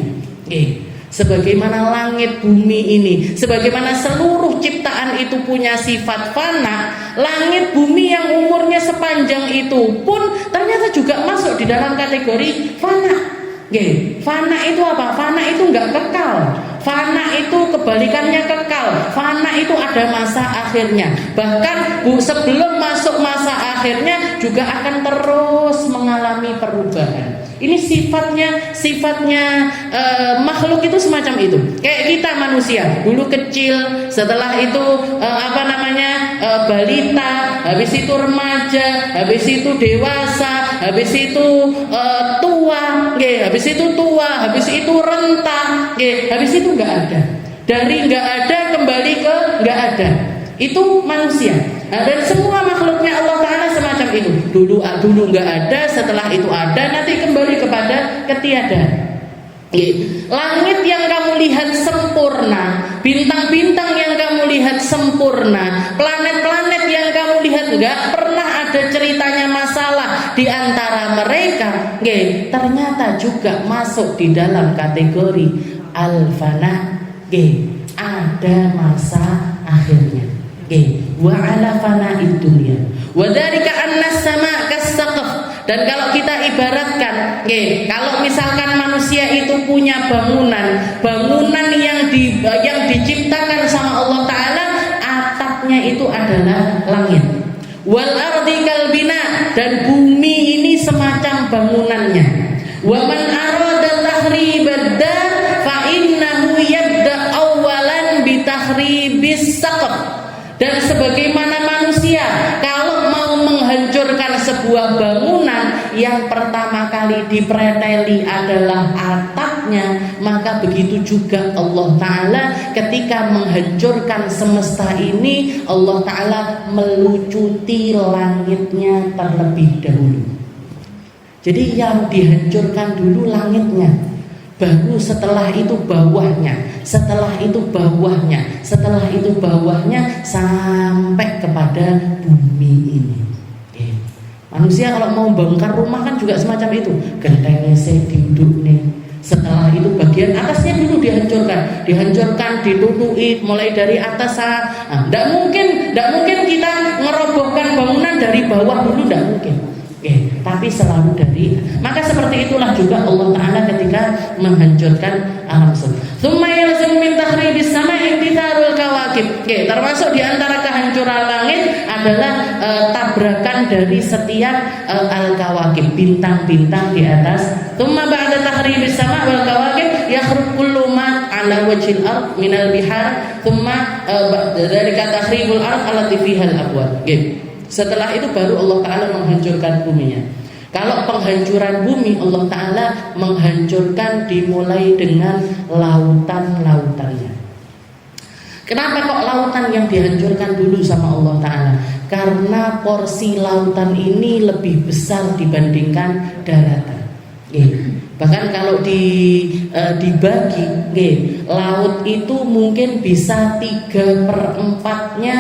Sebagaimana langit bumi ini, sebagaimana seluruh ciptaan itu punya sifat fana, langit bumi yang umurnya sepanjang itu pun ternyata juga masuk di dalam kategori fana. Fana itu apa? Fana itu enggak kekal. Fana itu kebalikannya kekal. Fana itu ada masa akhirnya. Bahkan sebelum masuk masa akhirnya juga akan terus mengalami perubahan. Ini sifatnya makhluk itu semacam itu. Kayak kita manusia, dulu kecil, setelah itu balita, habis itu remaja, habis itu dewasa, habis itu tua, habis itu renta, habis itu nggak ada. Dari nggak ada kembali ke nggak ada. Itu manusia. Dan semua makhluknya Allah Ta'ala semacam itu. Dulu nggak ada, setelah itu ada, nanti kembali kepada ketiadaan. Langit yang kamu lihat sempurna, bintang-bintang yang kamu lihat sempurna, planet-planet yang kamu lihat nggak pernah ada ceritanya masalah di antara mereka, ternyata juga masuk di dalam kategori al-fana, ada masa akhirnya. Wa ala fana'id dunya Wa dzalika anna as-sama' kas-saqaf. Dan kalau kita ibaratkan, kalau misalkan manusia itu punya bangunan yang diciptakan sama Allah Ta'ala, atapnya itu adalah langit. Wal ardi kal bina, dan bumi ini semacam bangunannya. Wa man arada tahribad dar fa innahu yabda awalan bi tahribis saqaf. Dan sebagaimana manusia kalau mau menghancurkan sebuah bangunan, yang pertama kali dipreteli adalah atapnya, maka begitu juga Allah Ta'ala ketika menghancurkan semesta ini, Allah Ta'ala melucuti langitnya terlebih dahulu. Jadi yang dihancurkan dulu langitnya, baru setelah itu bawahnya, setelah itu bawahnya, setelah itu bawahnya, sampai kepada bumi ini. Manusia kalau mau bongkar rumah kan juga semacam itu, gentengnya diuduk nih. Setelah itu bagian atasnya dulu dihancurkan, ditutui mulai dari atas. Tidak mungkin kita ngerobohkan bangunan dari bawah dulu, tidak mungkin. Tapi selalu dari, maka seperti itulah juga Allah Ta'ala ketika menghancurkan alam semesta. Tsumma yalzam min tahribis sama'i intitharul kawakib. Termasuk di antara kehancuran langit adalah tabrakan dari setiap al-kawakib, bintang-bintang di atas. Tsumma ba'da tahribis sama' wal kawakib yakhruj kullu ma 'ala wajhil ard minal bihar. Tsumma dari kata takhribul ard allati fiha al-abwab. Setelah itu baru Allah Ta'ala menghancurkan buminya. Kalau penghancuran bumi, Allah Ta'ala menghancurkan dimulai dengan lautan-lautannya. Kenapa kok lautan yang dihancurkan dulu sama Allah Ta'ala? Karena porsi lautan ini lebih besar dibandingkan daratan. Bahkan kalau dibagi, laut itu mungkin bisa 3/4-nya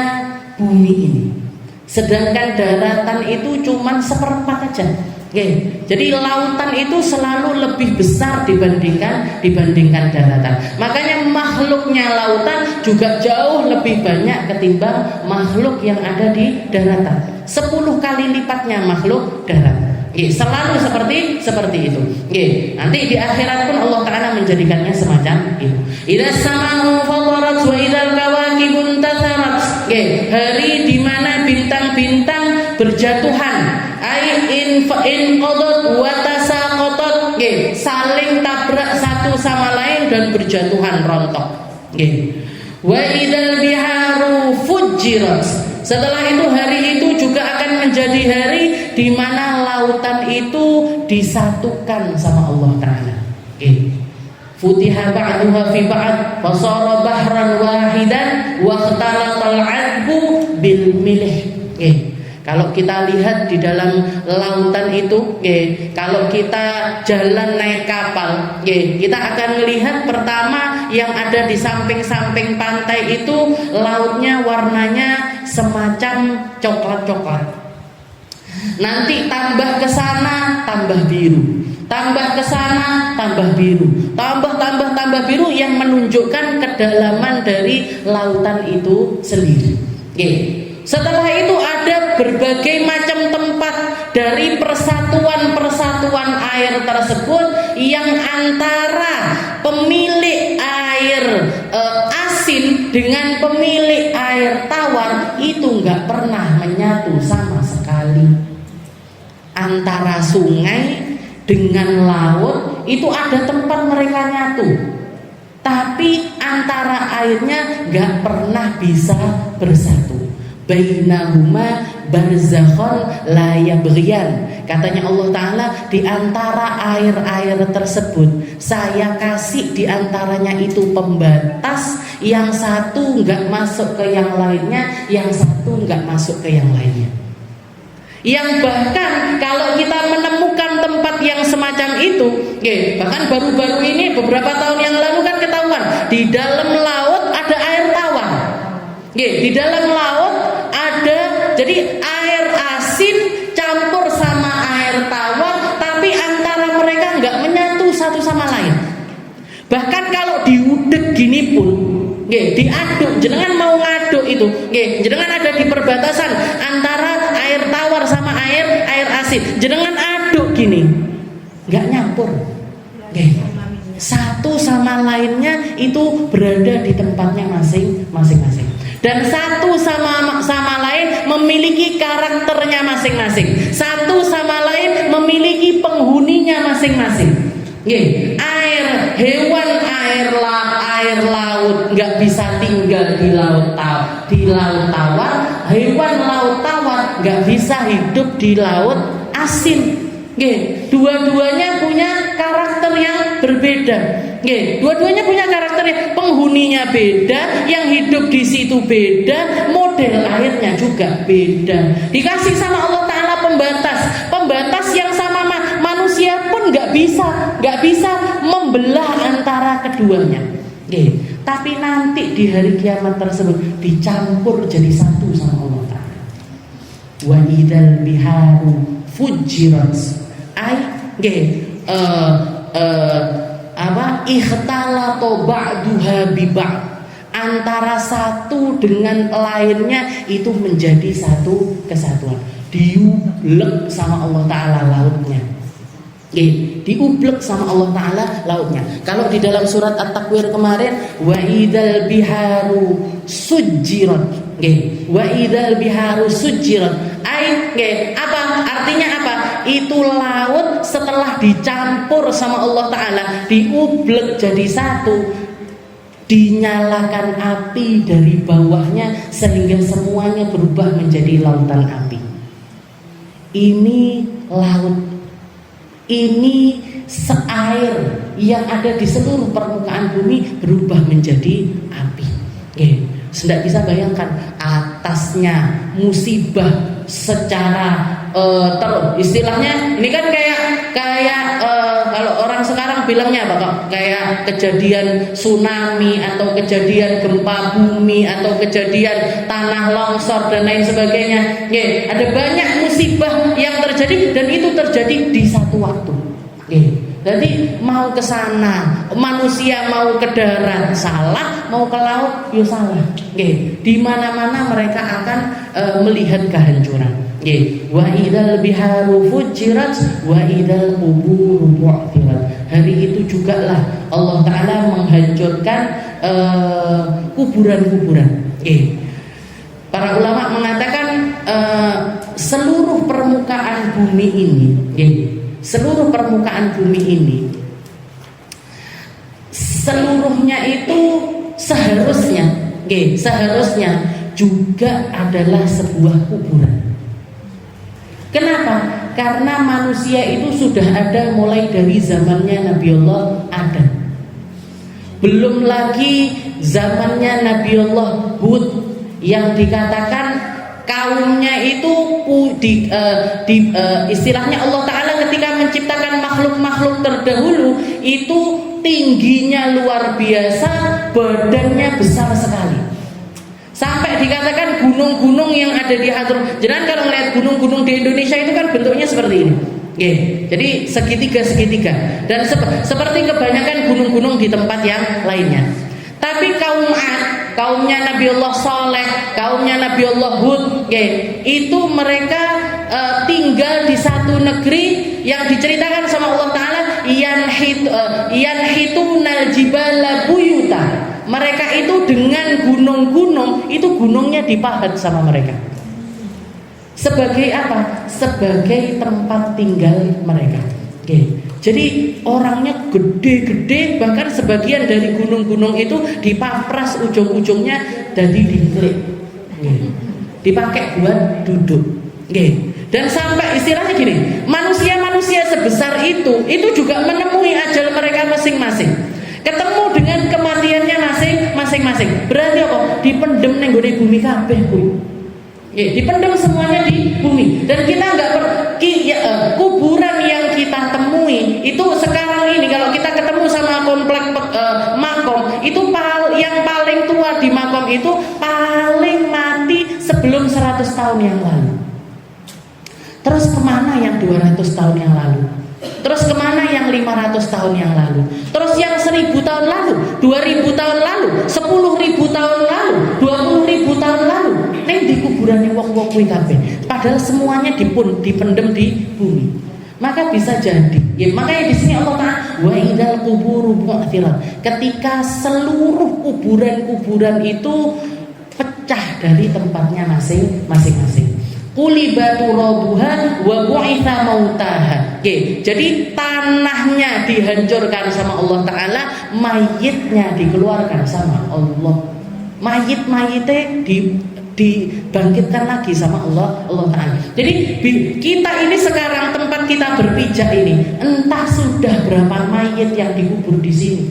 bumi ini. Sedangkan daratan itu cuma 1/4 aja. Jadi lautan itu selalu lebih besar dibandingkan daratan. Makanya makhluknya lautan juga jauh lebih banyak ketimbang makhluk yang ada di daratan. 10 kali lipatnya makhluk darat. Selalu seperti itu. Nanti di akhirat pun Allah Ta'ala menjadikannya semacam itu. Idza sama'u fatarat wa idzal kawakibun tatharat. Hari di mana bintang-bintang berjatuhan, in qadat wa tasaqatat, saling tabrak satu sama lain dan berjatuhan rontok. Wa idzal biharu fujirat. Setelah itu hari itu juga akan menjadi hari di mana lautan itu disatukan sama Allah Ta'ala. Futiha ba'duha fi ba'd fasara bahran wahidan wa ikhtalatal 'adbu bil milih. Kalau kita lihat di dalam lautan itu, kalau kita jalan naik kapal, kita akan melihat pertama yang ada di samping-samping pantai itu lautnya warnanya semacam coklat-coklat. Nanti tambah ke sana tambah biru, tambah ke sana tambah biru, tambah biru yang menunjukkan kedalaman dari lautan itu sendiri. Setelah itu ada berbagai macam tempat dari persatuan air tersebut yang antara pemilik air asin dengan pemilik air tawar itu nggak pernah menyatu sama sekali. Antara sungai dengan laut itu ada tempat mereka nyatu, tapi antara airnya nggak pernah bisa bersatu. Bainahuma barzakhon la yabghiyan. Katanya Allah Ta'ala, di antara air-air tersebut saya kasih di antaranya itu pembatas, yang satu enggak masuk ke yang lainnya, yang satu enggak masuk ke yang lainnya. Yang bahkan kalau kita menemukan tempat yang semacam itu, bahkan baru-baru ini beberapa tahun yang lalu kan ketahuan di dalam laut ada air tawar. Di dalam laut ada, jadi air asin campur sama air tawar, tapi antara mereka nggak menyatu satu sama lain. Bahkan kalau diudek gini pun, diaduk, jenengan mau ngaduk itu, jenengan ada di perbatasan antara air asin. Jenengan aduk gini, nggak nyampur. Oke. Satu sama lainnya itu berada di tempatnya masing-masing. Dan satu sama lain memiliki karakternya masing-masing. Satu sama lain memiliki penghuninya masing-masing. Air, hewan air laut nggak bisa tinggal di laut tawar. Hewan laut tawar nggak bisa hidup di laut asin. Dua-duanya punya karakter yang berbeda. Dua-duanya punya karakter yang penghuninya beda, yang hidup di situ beda, model airnya juga beda. Dikasih sama Allah Ta'ala pembatas yang sama manusia pun nggak bisa membelah antara keduanya. Tapi nanti di hari kiamat tersebut dicampur jadi satu sama Allah Ta'ala. Wa idzal biharu fujirat. Ikhtalato ba'duha bi ba'd, antara satu dengan lainnya itu menjadi satu kesatuan. Diublek sama Allah Ta'ala lautnya. Diublek sama Allah Ta'ala lautnya. Kalau di dalam surat At-Takwir kemarin, wa idzal biharu sujirat. Wa idzal biharu sujirat. Apa artinya? Apa? Itu laut setelah dicampur sama Allah Ta'ala, diublek jadi satu, dinyalakan api dari bawahnya sehingga semuanya berubah menjadi lautan api. Ini laut, ini air yang ada di seluruh permukaan bumi berubah menjadi api. Sudah bisa bayangkan atasnya musibah secara istilahnya ini kan kayak kalau orang sekarang bilangnya apa kok, kayak kejadian tsunami atau kejadian gempa bumi atau kejadian tanah longsor dan lain sebagainya. Ada banyak musibah yang terjadi dan itu terjadi di satu waktu. Jadi mau ke sana, manusia mau ke darat salah, mau ke laut yo salah. Di mana-mana mereka akan melihat kehancuran. Wa idzal biharu fujirat wa idzal quburu bu'thirat. Hari itu juga lah Allah Ta'ala menghancurkan kuburan-kuburan. Para ulama mengatakan seluruh permukaan bumi ini, seluruh permukaan bumi ini seluruhnya itu seharusnya juga adalah sebuah kuburan. Kenapa? Karena manusia itu sudah ada mulai dari zamannya Nabiullah Adam. Belum lagi zamannya Nabiullah Hud yang dikatakan kaumnya itu istilahnya Allah Ta'ala ketika menciptakan makhluk-makhluk terdahulu itu tingginya luar biasa, badannya besar sekali. Sampai dikatakan gunung-gunung yang ada di Hadrum. Jangan kalau melihat gunung-gunung di Indonesia itu kan bentuknya seperti ini. Jadi segitiga. Dan seperti kebanyakan gunung-gunung di tempat yang lainnya. Tapi kaum Ad, kaumnya Nabiullah Saleh, kaumnya Nabiullah Hud, itu mereka tinggal di satu negeri yang diceritakan sama Allah Ta'ala yanhitunal jibala buyuta. Mereka itu dengan gunung-gunung, itu gunungnya dipahat sama mereka. Sebagai apa? Sebagai tempat tinggal mereka. Jadi orangnya gede-gede, bahkan sebagian dari gunung-gunung itu dipapras ujung-ujungnya jadi diklik, dipakai buat duduk. Dan sampai istilahnya gini, manusia-manusia sebesar itu juga menemui ajal mereka masing-masing, ketemu dengan kematiannya masing-masing. Berarti apa? Dipendem ning gone bumi kabeh kuwi. Dipendem semuanya di bumi. Dan kita kuburan yang kita temui itu sekarang ini kalau kita ketemu sama komplek makom itu yang paling tua di makom itu paling mati sebelum 100 tahun yang lalu. Terus kemana yang 200 tahun yang lalu? Terus kemana yang 500 tahun yang lalu? Terus yang 1000 tahun lalu, 2000 tahun lalu, 10.000 tahun lalu, 20.000 tahun lalu? Neng di kuburan yang wong-wong kuwi kabeh. Pada padahal semuanya dipendem di bumi. Maka bisa jadi, ya, makanya di sini Allah Ta'ala wa idzal quburu bu'thirat, ketika seluruh kuburan-kuburan itu pecah dari tempatnya masing-masing. Kulibatu rabuha wa bu'itha mautaha. Oke, jadi tanahnya dihancurkan sama Allah Ta'ala, mayitnya dikeluarkan sama Allah. Mayit-mayitnya dibangkitkan lagi sama Allah Ta'ala. Jadi kita ini sekarang tempat kita berpijak ini, entah sudah berapa mayit yang dikubur di sini,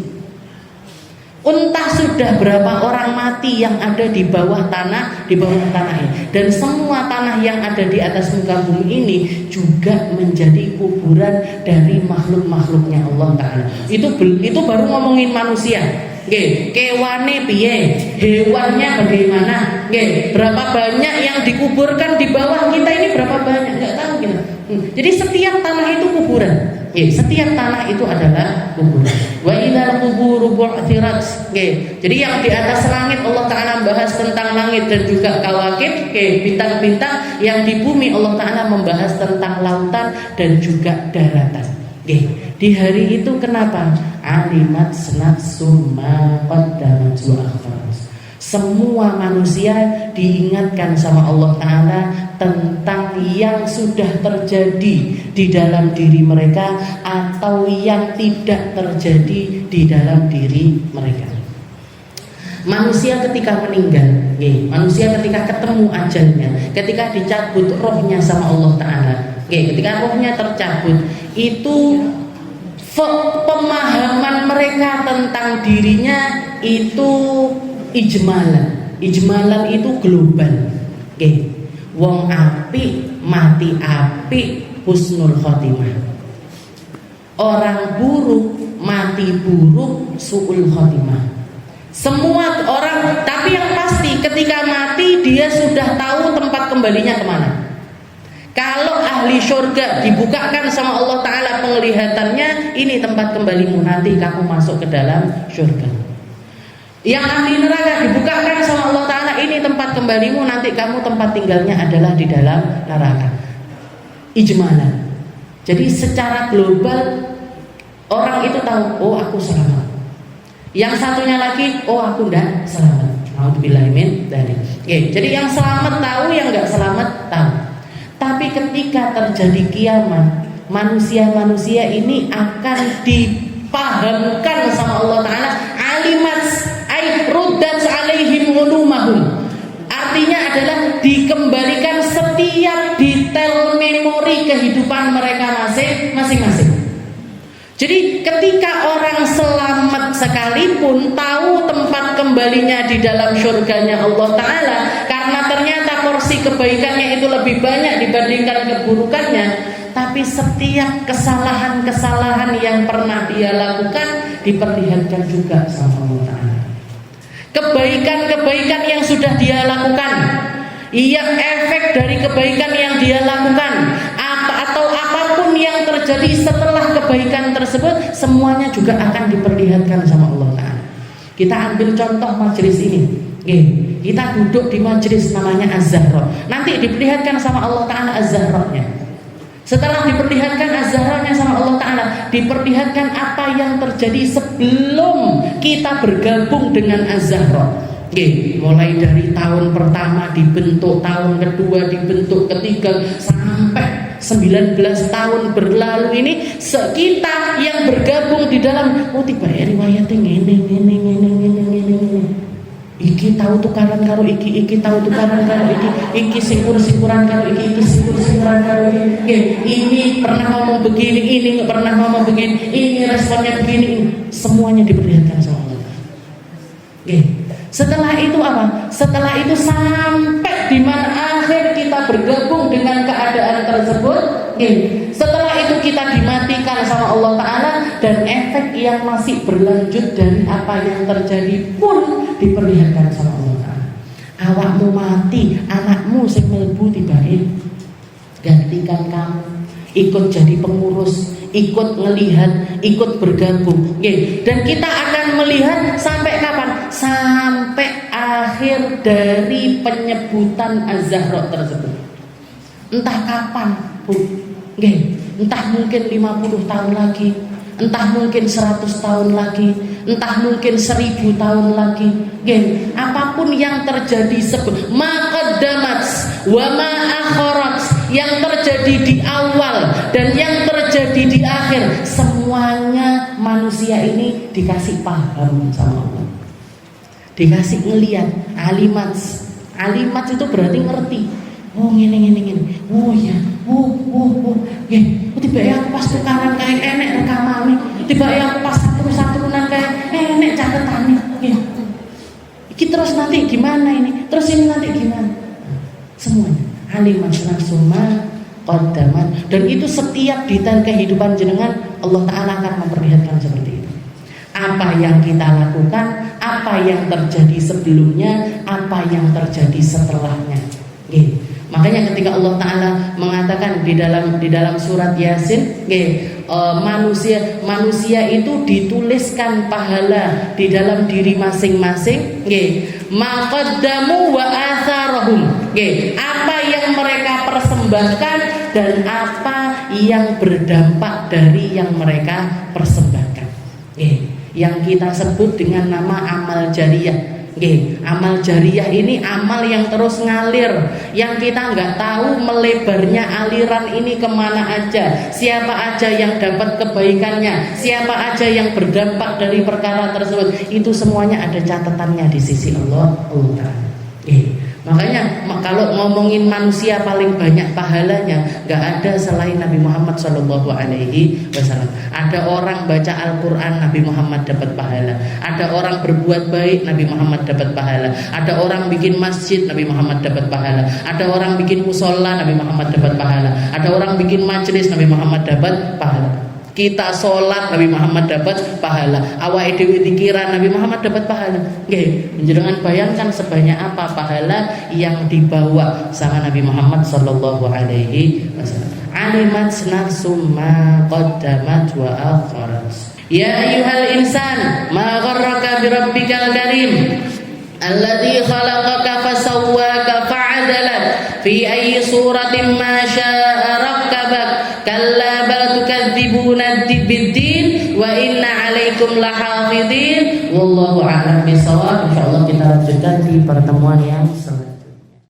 entah sudah berapa orang mati yang ada di bawah tanah ini, dan semua tanah yang ada di atas muka bumi ini juga menjadi kuburan dari makhluk-makhluknya Allah Ta'ala. Itu baru ngomongin manusia. Kewane piye, hewannya bagaimana, berapa banyak yang dikuburkan di bawah kita ini, berapa banyak nggak tahu kita. Jadi setiap tanah itu kuburan. Setiap tanah itu adalah kuburan. Wa idzal quburu bu'thirat. Jadi yang di atas langit Allah Ta'ala membahas tentang langit dan juga kawakib, bintang-bintang. Yang di bumi Allah Ta'ala membahas tentang lautan dan juga daratan. Di hari itu kenapa? Alimat nafsum ma qaddamat wa akharat. Semua manusia diingatkan sama Allah Ta'ala tentang yang sudah terjadi di dalam diri mereka atau yang tidak terjadi di dalam diri mereka. Manusia ketika meninggal, manusia ketika ketemu ajalnya, ketika dicabut rohnya sama Allah Ta'ala, ketika rohnya tercabut, itu pemahaman mereka tentang dirinya itu ijmalan. Ijmalan itu global. Wong apik mati apik husnul khotimah. Orang buruk mati buruk su'ul khotimah. Semua orang, tapi yang pasti ketika mati dia sudah tahu tempat kembalinya kemana. Kalau ahli surga dibukakan sama Allah Ta'ala penglihatannya, ini tempat kembalimu, nanti kamu masuk ke dalam surga. Yang ahli neraka dibukakan sama Allah Ta'ala, ini tempat kembalimu, nanti kamu tempat tinggalnya adalah di dalam neraka. Ijmalan. Jadi secara global orang itu tahu, oh aku selamat. Yang satunya lagi, oh aku enggak selamat. Alhamdulillah min dzalik. Jadi yang selamat tahu, yang enggak selamat tahu. Tapi ketika terjadi kiamat, manusia-manusia ini akan dipahamkan sama Allah Ta'ala alimat ay ruddat alaihim ulumahum. Artinya adalah dikembalikan setiap detail memori kehidupan mereka masing-masing. Jadi ketika orang selamat sekalipun tahu tempat kembalinya di dalam surganya Allah Ta'ala, karena ternyata porsi kebaikannya itu lebih banyak dibandingkan keburukannya, tapi setiap kesalahan-kesalahan yang pernah dia lakukan diperlihatkan juga sama Allah Ta'ala. Kebaikan-kebaikan yang sudah dia lakukan, efek dari kebaikan yang dia lakukan, atau apapun yang terjadi setelah kebaikan tersebut, semuanya juga akan diperlihatkan sama Allah Ta'ala. Kita ambil contoh majelis ini. Kita duduk di majelis namanya Az-Zahra. Nanti diperlihatkan sama Allah Ta'ala Az-Zahranya. Setelah diperlihatkan Az-Zahranya sama Allah Ta'ala, diperlihatkan apa yang terjadi sebelum kita bergabung dengan Az-Zahra. Mulai dari tahun pertama dibentuk, tahun kedua dibentuk, ketiga, sampai 19 tahun berlalu ini, kita yang bergabung di dalam, oh tiba riwayatnya ini. Iki tahu tukaran karo iki tahu tukaran karo iki singkur-singkuran karo iki singkur-singkuran karo iki. Ini pernah ngomong begini, ini nggak pernah ngomong begini, ini responnya begini, semuanya diperlihatkan sama Allah. Setelah itu apa? Setelah itu sampai di mana akhir kita bergabung dengan keadaan tersebut. Setelah itu kita dimatikan sama Allah Ta'ala, dan efek yang masih berlanjut dari apa yang terjadi pun diperlihatkan sama Allah Ta'ala. Awakmu mati, anakmu sing mlebu tibae gantikan kamu, ikut jadi pengurus, ikut melihat, ikut bergabung. Dan kita akan melihat sampai kapan? Sampai akhir dari penyebutan Az-Zahra tersebut. entah kapan, Bu. Nggih, entah mungkin 50 tahun lagi, entah mungkin 100 tahun lagi, entah mungkin 1000 tahun lagi. Nggih, apapun yang terjadi maqaddamat wa ma akharat, yang terjadi di awal dan yang terjadi di akhir, semuanya manusia ini dikasih paham sama Allah. Dikasih ngelihat, alimat. Alimat itu berarti ngerti. Oh ngene. Oh ya. Oh. Nggih, tiba ya pas tukaran kayak enek rekamane. Tiba ya pas satu-satunan kayak enek catetane. Nggih. Iki terus nanti gimana ini? Terus ini nanti gimana? Semuanya alimat nafsuma qaddamat, dan itu setiap detail kehidupan jenengan Allah Ta'ala akan memperlihatkan seperti itu. Apa yang kita lakukan, apa yang terjadi sebelumnya, apa yang terjadi setelahnya. Nggih. Makanya ketika Allah Ta'ala mengatakan di dalam surat Yasin, manusia itu dituliskan pahala di dalam diri masing-masing, maqaddamu wa atharahum, apa yang mereka persembahkan dan apa yang berdampak dari yang mereka persembahkan, yang kita sebut dengan nama amal jariyah. Amal jariyah ini amal yang terus ngalir, yang kita nggak tahu melebarnya aliran ini kemana aja, siapa aja yang dapat kebaikannya, siapa aja yang berdampak dari perkara tersebut. Itu semuanya ada catatannya di sisi Allah Ta'ala. Makanya kalau ngomongin manusia paling banyak pahalanya, nggak ada selain Nabi Muhammad SAW. Ada orang baca Al-Quran, Nabi Muhammad dapat pahala. Ada orang berbuat baik, Nabi Muhammad dapat pahala. Ada orang bikin masjid, Nabi Muhammad dapat pahala. Ada orang bikin musola, Nabi Muhammad dapat pahala. Ada orang bikin majelis, Nabi Muhammad dapat pahala. Kita sholat, Nabi Muhammad dapat pahala. Awake dhewe pikiran, Nabi Muhammad dapat pahala. Nggih, jenengan bayangkan sebanyak apa pahala yang dibawa sama Nabi Muhammad sallallahu alaihi wasallam. Alimat nafsum ma qaddamat wa akharat. Ya ayyuhal insan, ma gharraka bi rabbikal karim alladzi khalaqaka fasawwaka fa'adalak fi ayyi suratin ma syaa rakkabak. Kalla bal tukadzibuna biddin wa inna 'alaikum lahafidin. Wallahu a'lam bishawab. Insyaallah kita lanjutkan di pertemuan yang selanjutnya.